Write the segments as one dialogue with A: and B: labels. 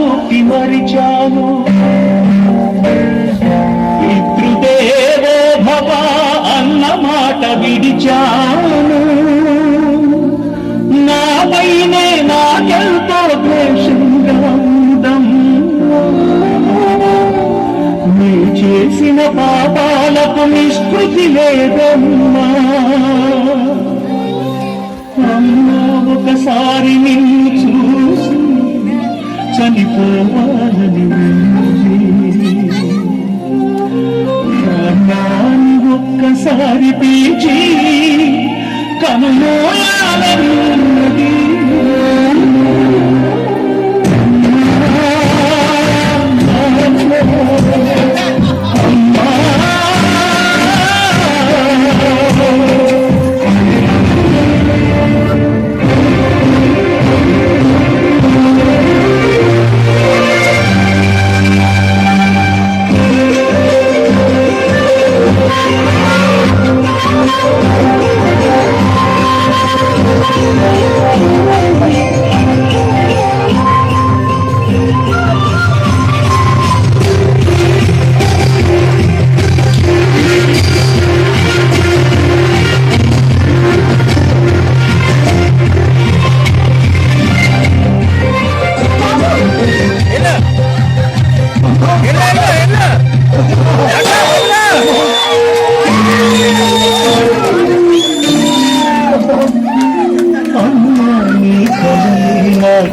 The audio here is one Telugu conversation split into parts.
A: చూపి మరిచాను. పితృదేవో భవ అన్న మాట విడిచాను. నాపైనే నాకెంతో ద్వేషంగా ఉందమ్మా. నీ చేసిన పాపాలకు నిష్కృతి లేదమ్మా. అమ్మా ఒకసారి నిన్ను చూసి చనిపోవాలని నాన్ని ఒక్కసారి పీల్చి కనుమోయాలన్నది.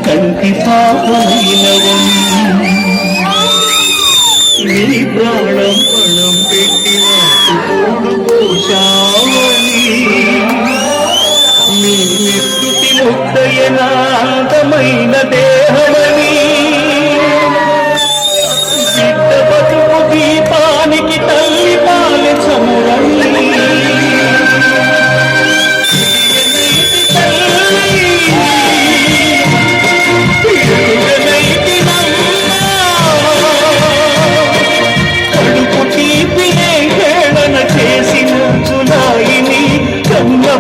A: కంటి పాపమైనవని నీ ప్రాణం పణం పెట్టిన తోడు పోషావని నీ స్థుతి ముక్తయనాదమైన దేహమని బిడ్డ బతుకు దీపానికి తల్లి పాలి చమురని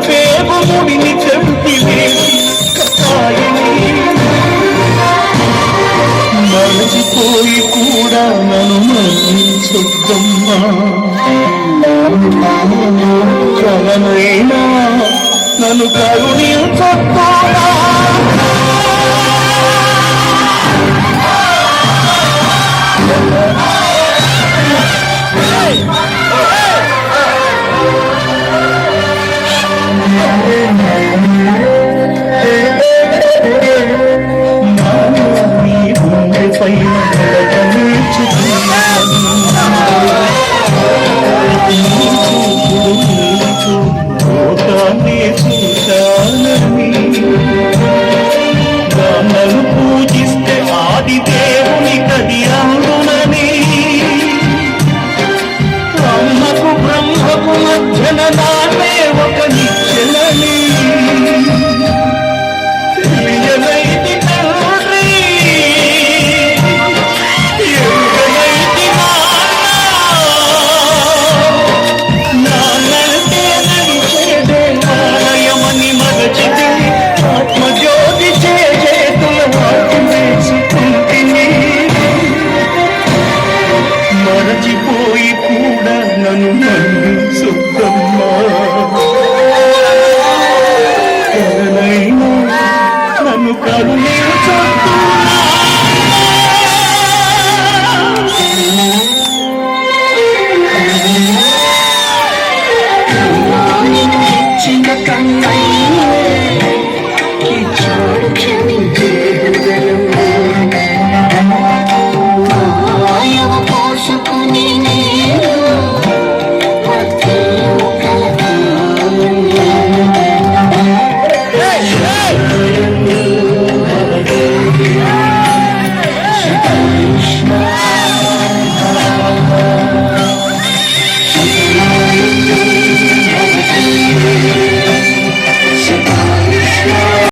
A: పేగుముడిని చంపివేసి కసాయిని మరచిపోయి కూడా నన్ను మరణించొద్దమ్మా. కలనైనా నన్ను కరుణించొద్దా. నన్ను పూజిస్తే ఆది దేవుని కది అందునని బ్రహ్మకు బ్రహ్మకు మధ్యన నాటే ఒక నిశ్చలని తెలియనైతి తండ్రి ఎరుగనైతి నాన్నంటే నడిచే దేవాలయమని మరచితే ఆత్మజ్యోతి చేతుల వాటి వేసుకుంటిని. మరచిపోయి కూడా నన్ను మన్నించొద్దమ్మా. కరుణైనా నన్ను కరుణించొద్దు. చిన్న కన్నయ్య